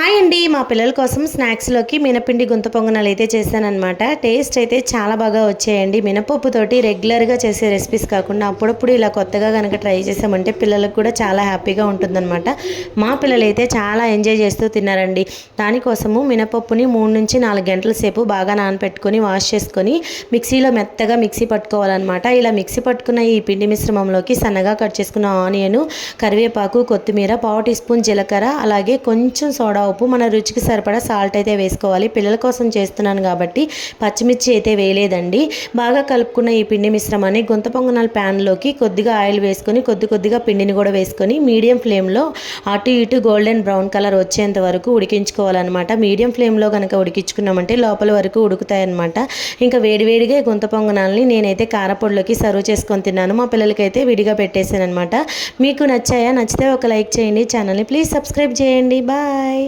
Hi అండి. మా పిల్లల కోసం స్నాక్స్‌లోకి మినపిండి గుంత పొంగనాలు అయితే చేశాననమాట. టేస్ట్ అయితే చాలా బాగా వచ్చాయండి. మినపప్పుతోటి రెగ్యులర్‌గా చేసే రెసిపీస్ కాకుండా అప్పుడప్పుడు ఇలా కొత్తగా గనక ట్రై చేసామంటే పిల్లలకు కూడా చాలా హ్యాపీగా ఉంటుందనమాట. మా పిల్లలైతే చాలా ఎంజాయ్ చేస్తూ తిన్నారండి. దానికోసము మినపప్పుని 3-4 గంటల సేపు బాగా నానపెట్టుకొని వాష్ చేసుకొని మిక్సీలో మెత్తగా మిక్సీ పట్టుకోవాలనమాట. ఇలా మిక్సీ పట్టుకున్న ఈ పిండి మిశ్రమంలోకి సన్నగా కట్ చేసుకున్న ఆనియను, కరివేపాకు, కొత్తిమీర, పావు టీ స్పూన్ జీలకర్ర, అలాగే కొంచెం సోడా ఉప్పు, మన రుచికి సరిపడా సాల్ట్ అయితే వేసుకోవాలి. పిల్లల కోసం చేస్తున్నాను కాబట్టి పచ్చిమిర్చి అయితే వేయలేదండి. బాగా కలుపుకున్న ఈ పిండి మిశ్రమాన్ని గుంత పొంగనాల ప్యాన్లోకి కొద్దిగా ఆయిల్ వేసుకొని కొద్దిగా పిండిని కూడా వేసుకొని మీడియం ఫ్లేమ్లో అటు ఇటు గోల్డెన్ బ్రౌన్ కలర్ వచ్చేంత వరకు ఉడికించుకోవాలన్నమాట. మీడియం ఫ్లేమ్లో కనుక ఉడికించుకున్నామంటే లోపల వరకు ఉడుకుతాయన్నమాట. ఇంకా వేడివేడిగా గుంత పొంగనాలని నేనైతే కారపొడిలోకి సర్వ్ చేసుకొని తిన్నాను. మా పిల్లలకైతే విడిగా పెట్టేశాను అనమాట. మీకు నచ్చాయా? నచ్చితే ఒక లైక్ చేయండి. ఛానల్ని ప్లీజ్ సబ్స్క్రైబ్ చేయండి. బాయ్.